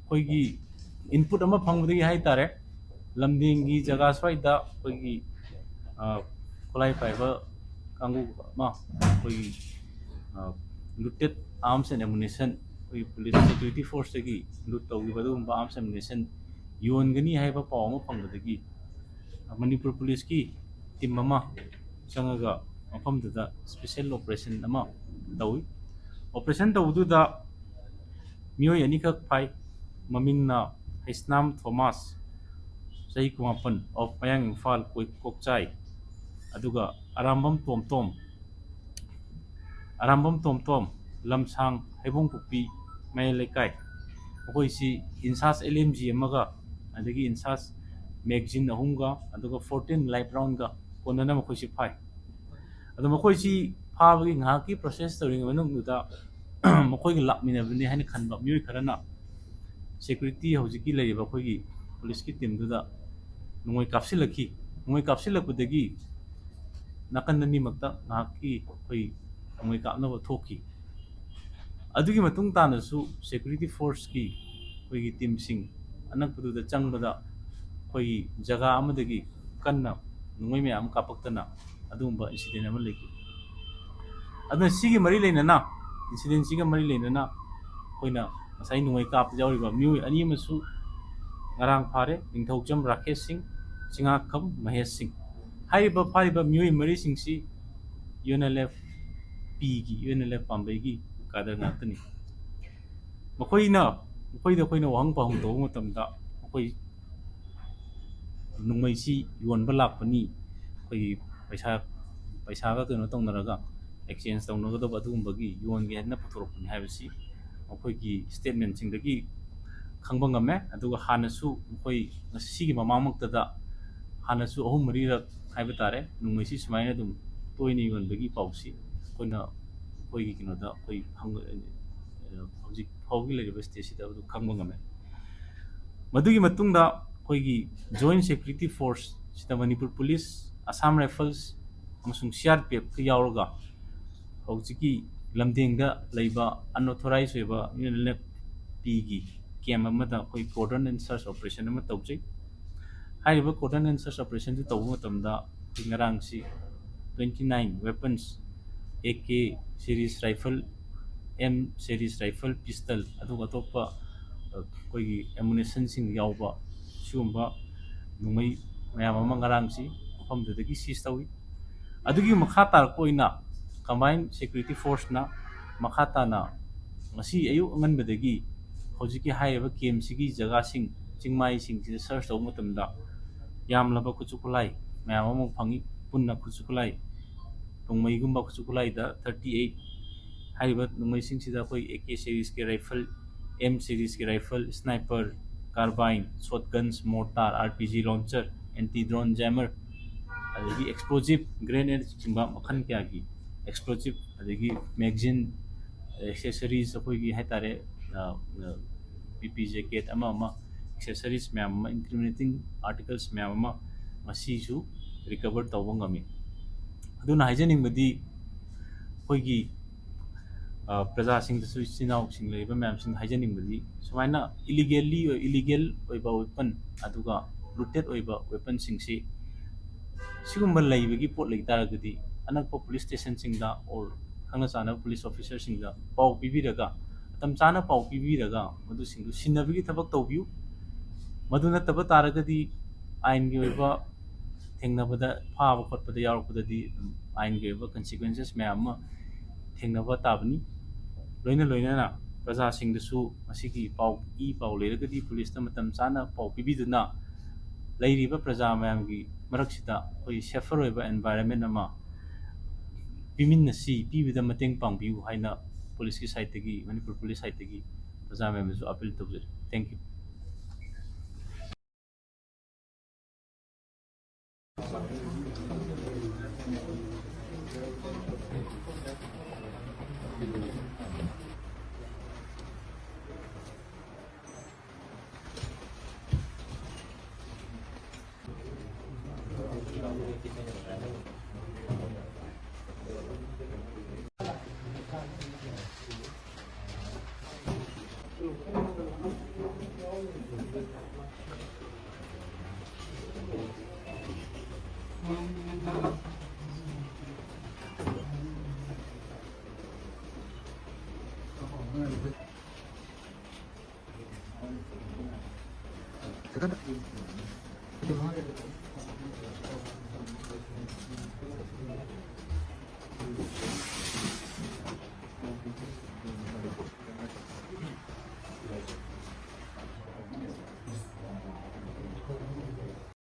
ꯑꯩꯈꯣꯏꯒꯤ ꯏꯟꯄꯨꯠ ꯑꯃ ꯐꯪꯕꯗꯒꯤ ꯍꯥꯏꯇꯥꯔꯦ ꯂꯝꯗꯤꯡꯒꯤ ꯖꯒꯥ ꯁ꯭ꯋꯥꯏꯗ ꯑꯩꯈꯣꯏꯒꯤ ꯈꯨꯠꯂꯥꯏ ꯄꯥꯏꯕ ꯀꯥꯡꯕꯨ ꯑꯃ ꯑꯩꯈꯣꯏꯒꯤ looted arms and ammunition ꯑꯩꯈꯣꯏꯒꯤ ꯄꯨꯂꯤꯁ ꯁꯦꯀ꯭ꯌꯨꯔꯤꯇꯤ ꯐꯣꯔꯁꯇꯒꯤ ꯂꯨꯠ ꯇꯧꯈꯤꯕ ꯑꯗꯨꯒꯨꯝꯕ arms ammunition ꯌꯣꯟꯒꯅꯤ ꯍꯥꯏꯕ ꯄꯥꯎ ꯑꯃ ꯐꯪꯕꯗꯒꯤ ꯃꯅꯤꯄꯨꯔ ꯄꯨꯂꯤꯁꯀꯤ ꯇꯤꯝ ꯑꯃ ꯆꯪꯉꯒ ꯃꯐꯝꯗꯨꯗ ꯁ꯭ꯄꯦꯁꯦꯜ ꯑꯣꯄꯔꯦꯁꯟ ꯑꯃ ꯇꯧꯏ ꯑꯣꯄꯔꯦꯁꯟ ꯇꯧꯕꯗꯨꯗ ꯃꯤꯑꯣꯏ ꯑꯅꯤꯈꯛ ꯐꯥꯏ ꯃꯃꯤꯡꯅ ꯍꯩꯁꯅꯥꯝ ꯊꯣꯃꯥꯁ ꯆꯍꯤ 18 of ꯃꯌꯥꯡ ꯏꯝꯐꯥꯜ ꯀꯣꯛꯆꯥꯏ ꯑꯗꯨꯒ ꯑꯔꯥꯝꯕꯝ ꯇꯣꯝꯇꯣꯝ ꯂꯝꯁꯥꯡ ꯍꯩꯕꯣꯡꯄꯣꯛꯄꯤ ꯃꯌꯥꯏ ꯂꯩꯀꯥꯏ ꯃꯈꯣꯏꯁꯤ ꯏꯟꯁꯥꯁ LMG ꯑꯃꯒ ꯑꯗꯒꯤ ꯏꯟꯁꯥꯁ ꯃꯦꯒꯖꯤꯟ 3ꯒ ꯑꯗꯨꯒ 14 ꯂꯥꯏꯐ ꯔꯥꯎꯟꯒ ꯀꯣꯟꯅꯅ ꯃꯈꯣꯏꯁꯤ ꯐꯥꯏ ꯑꯗꯣ ꯃꯈꯣꯏꯁꯤ ꯐꯥꯕꯒꯤ ꯉꯥꯏꯍꯥꯛꯀꯤ ꯄ꯭ꯔꯣꯁꯦꯁ ꯇꯧꯔꯤꯉꯩ ꯃꯅꯨꯡꯗꯨꯗ ꯃꯈꯣꯏꯒ ꯂꯥꯛꯃꯤꯟꯅꯕꯅꯤ ꯍꯥꯏꯅ ꯈꯟꯕ ꯃꯤꯑꯣꯏ ꯈꯔꯅ ꯁꯦꯀ꯭ꯌꯨꯔꯤꯇꯤ ꯍꯧꯖꯤꯛꯀꯤ ꯂꯩꯔꯤꯕ ꯑꯩꯈꯣꯏꯒꯤ ꯄꯨꯂꯤꯁꯀꯤ ꯇꯤꯝꯗꯨꯗ ꯅꯣꯡꯃꯩ ꯀꯥꯞꯁꯤꯜꯂꯛꯈꯤ ꯅꯣꯡꯃꯩ ꯀꯥꯞꯁꯤꯜꯂꯛꯄꯗꯒꯤ ꯅꯥꯀꯟ ꯑꯅꯤꯃꯛꯇ ꯉꯥꯏꯍꯥꯛꯀꯤ ꯑꯩꯈꯣꯏ ꯅꯣꯡꯃꯩ ꯀꯥꯞꯅꯕ ꯊꯣꯛꯈꯤ ꯑꯗꯨꯒꯤ ꯃꯇꯨꯡ ꯇꯥꯅꯁꯨ ꯁꯦꯀ꯭ꯌꯨꯔꯤꯇꯤ ꯐꯣꯔꯁꯀꯤ ꯑꯩꯈꯣꯏꯒꯤ ꯇꯤꯝꯁꯤꯡ ꯑꯅꯛꯄꯗꯨꯗ ꯆꯪꯕꯗ ꯑꯩꯈꯣꯏꯒꯤ ꯖꯒꯥ ꯑꯃꯗꯒꯤ ꯀꯟꯅ ꯅꯣꯡꯃꯩ ꯃꯌꯥꯝ ꯀꯥꯞꯄꯛꯇꯅ ꯑꯗꯨꯒꯨꯝꯕ ꯏꯟꯁꯤꯗꯦꯟ ꯑꯃ ꯂꯩꯈꯤ ꯑꯗꯨꯅ ꯁꯤꯒꯤ ꯃꯔꯤ ꯂꯩꯅꯅ ꯏꯟꯁꯤꯗꯦꯟꯁꯤꯒ ꯃꯔꯤ ꯂꯩꯅꯅ ꯑꯩꯈꯣꯏꯅ ꯉꯁꯥꯏ ꯅꯣꯡꯃꯩ ꯀꯥꯞꯄꯗ ꯌꯥꯎꯔꯤꯕ ꯃꯤꯑꯣꯏ ꯑꯅꯤ ꯑꯃꯁꯨ ꯉꯔꯥꯡ ꯐꯥꯔꯦ ꯅꯤꯡꯊꯧꯖꯝ ꯔꯥꯀꯦꯁ ꯁꯤꯡ ꯆꯤꯡꯉꯥꯈꯝ ꯃꯍꯦꯁ ꯁꯤꯡ ꯍꯥꯏꯔꯤꯕ ꯐꯥꯔꯤꯕ ꯃꯤꯑꯣꯏ ꯃꯔꯤꯁꯤꯡꯁꯤ UNLF ꯄꯤꯒꯤ UNLF ꯄꯥꯝꯕꯩꯒꯤ ꯀꯥꯗꯔ ꯉꯥꯛꯇꯅꯤ ꯃꯈꯣꯏꯗ ꯑꯩꯈꯣꯏꯅ ꯋꯥꯍꯪ ꯄꯥꯎꯍꯪ ꯇꯧꯕ ꯃꯇꯝꯗ ꯑꯩꯈꯣꯏ ꯅꯣꯡꯃꯩꯁꯤ ꯌꯣꯟꯕ ꯂꯥꯛꯄꯅꯤ ꯑꯩꯈꯣꯏꯒꯤ ꯄꯩꯁꯥꯒ ꯀꯩꯅꯣ ꯇꯧꯅꯔꯒ ꯑꯦꯛꯁꯆꯦꯟꯖ ꯇꯧꯅꯒꯗꯕ ꯑꯗꯨꯒꯨꯝꯕꯒꯤ ꯌꯣꯟꯒꯦ ꯍꯥꯏꯅ ꯄꯨꯊꯣꯔꯛꯄꯅꯤ ꯍꯥꯏꯕꯁꯤ ꯑꯩꯈꯣꯏꯒꯤ ꯁ꯭ꯇꯦꯠꯃꯦꯟꯠꯁꯤꯡꯗꯒꯤ ꯈꯪꯕ ꯉꯝꯃꯦ ꯑꯗꯨꯒ ꯍꯥꯟꯅꯁꯨ ꯑꯩꯈꯣꯏ ꯉꯁꯤꯒꯤ ꯃꯃꯥꯡꯃꯛꯇꯗ ꯍꯥꯟꯅꯁꯨ 3-4ꯔꯛ ꯍꯥꯏꯕ ꯇꯥꯔꯦ ꯅꯣꯡꯃꯩꯁꯤ ꯁꯨꯃꯥꯏꯅ ꯑꯗꯨꯝ ꯇꯣꯏꯅ ꯌꯣꯟꯕꯒꯤ ꯄꯥꯎꯁꯤ ꯑꯩꯈꯣꯏꯅ ꯑꯩꯈꯣꯏꯒꯤ ꯀꯩꯅꯣꯗ ꯑꯩꯈꯣꯏ ꯍꯧꯖꯤꯛ ꯐꯥꯎꯒꯤ ꯂꯩꯔꯤꯕ ꯁ꯭ꯇꯦꯠꯁꯤꯗ ꯑꯗꯨ ꯈꯪꯕ ꯉꯝꯃꯦ ꯃꯗꯨꯒꯤ ꯃꯇꯨꯡꯗ ꯑꯩꯈꯣꯏꯒꯤ ꯖꯣꯏꯟ ꯁꯦꯀ꯭ꯌꯨꯔꯤꯇꯤ ꯐꯣꯔꯁ ꯁꯤꯗ ꯃꯅꯤꯄꯨꯔ ꯄꯨꯂꯤꯁ ꯑꯁꯥꯝ ꯔꯥꯏꯐꯜꯁ ꯑꯃꯁꯨꯡ CRPF ꯌꯥꯎꯔꯒ ꯍꯧꯖꯤꯛꯀꯤ ꯂꯝꯗꯦꯡꯗ ꯂꯩꯕ ꯑꯟꯑꯣꯊꯣꯔꯥꯏꯖ ꯑꯣꯏꯕ UNLF ꯄꯤꯒꯤ ꯀꯦꯝ ꯑꯃꯗ ꯑꯩꯈꯣꯏ ꯀꯣꯔꯗꯟ ꯑꯦꯟড ꯁꯔꯆ ꯑꯣꯄꯔꯦꯁꯟ ꯑꯃ ꯇꯧꯖꯩ ꯍꯥꯏꯔꯤꯕ ꯀꯣꯔꯗꯟ ꯑꯦꯟ ꯁꯔꯆ ꯑꯣꯄꯔꯦꯁꯟꯗꯨ ꯇꯧꯕ ꯃꯇꯝꯗ ꯉꯔꯥꯡꯁꯤ 29 weapons AK series rifle M series rifle pistol ꯑꯗꯨꯒ ꯑꯇꯣꯞꯄ ꯑꯩꯈꯣꯏꯒꯤ ꯑꯦꯃꯨꯅꯤꯁꯟꯁꯤꯡ ꯌꯥꯎꯕ ꯁꯤꯒꯨꯝꯕ ꯅꯣꯡꯃꯩ ꯃꯌꯥꯝ ꯑꯃ ꯉꯔꯥꯡꯁꯤ ꯃꯐꯝꯗꯨꯗꯒꯤ ꯁꯤꯖ ꯇꯧꯏ ꯑꯗꯨꯒꯤ ꯃꯈꯥ ꯇꯥꯔꯛꯄ ꯑꯣꯏꯅ ꯀꯝꯕꯥꯏꯟ ꯁꯦꯀ꯭ꯌꯨꯔꯤꯇꯤ ꯐꯣꯔꯁꯅ ꯃꯈꯥ ꯇꯥꯅ ꯉꯁꯤ ꯑꯌꯨꯛ ꯑꯉꯟꯕꯗꯒꯤ ꯍꯧꯖꯤꯛꯀꯤ ꯍꯥꯏꯔꯤꯕ ꯀꯦꯝꯁꯤꯒꯤ ꯖꯒꯥꯁꯤꯡ ꯆꯤꯡꯃꯥꯏꯁꯤꯡꯁꯤꯗ ꯁꯔꯆ ꯇꯧꯕ ꯃꯇꯝꯗ ꯌꯥꯝꯂꯕ ꯈꯨꯠꯁꯨ ꯈꯨꯠꯂꯥꯏ ꯃꯌꯥꯝ ꯑꯃ ꯐꯪꯏ ꯄꯨꯟꯅ ꯈꯨꯠꯁꯨ ꯈꯨꯠꯂꯥꯏ ꯅꯣꯡꯃꯩꯒꯨꯝꯕ ꯈꯨꯠꯁꯨ ꯈꯨꯠꯂꯥꯏꯗ 38 ꯍꯥꯏꯔꯤꯕ ꯅꯣꯡꯃꯩꯁꯤꯡꯁꯤꯗ ꯑꯩꯈꯣꯏ AK series rifle M series rifle sniper carbine shotguns mortar RPG launcher anti drone jammer अदगी एक्सप्लोजिव ग्रेनेड चिंबा मखन क्यागी एक्सप्लोजिव अदगी मैगजीन एक्सेसरीज अखोगी हाइतारे PP जैकेट अमा एक्सेसरीज मैम इंक्रिमिनेटिंग आर्टिकल्स मैम मसीसु रिकवर तौबा ngami aduna haijenimbadi अखोगी प्रजासिंगदसु इचिनाउसिंग लेबा मैमसिंग हाइजनिंगबदी सुमाइना इलीगल ओइबा वेपन अदुगा लूटेड ओइबा वेपन सिंगसी सिगुम्बा लैबगी पोट लैतारगदी अनकपा पुलिस स्टेशन सिंगदा और खंगना चाना पुलिस ऑफिसर सिंगदा पाउ पिबिरगा तम चाना पाउ पिबिरगा मदु सिंगदु सिनबगी थबक तौबियु मदु नतबा तारगदी आइनगी ओइबा थेंगनबदा फाबा खटपदा यारपददी आइनगी ओइबा कन्सिक्वेंसेस मैम थेंगनबा ताबनी लोइना प्रजासिंगदसु मसिगी पाउ लेरगदी पुलिसना मतम चाना पाउ पिबिदुना लैरिबा प्रजा मैमगी मरक्सिदा कोई सेफर ओइबा एनवायरनमेंट अमा पिमिन्नसी पिबिदा मतेंग पांगबियु हाइना पुलिस की साइड तगी मणिपुर पुलिस साइड तगी प्रजा मैमसु अपील तौजरी थैंक यू Teka na.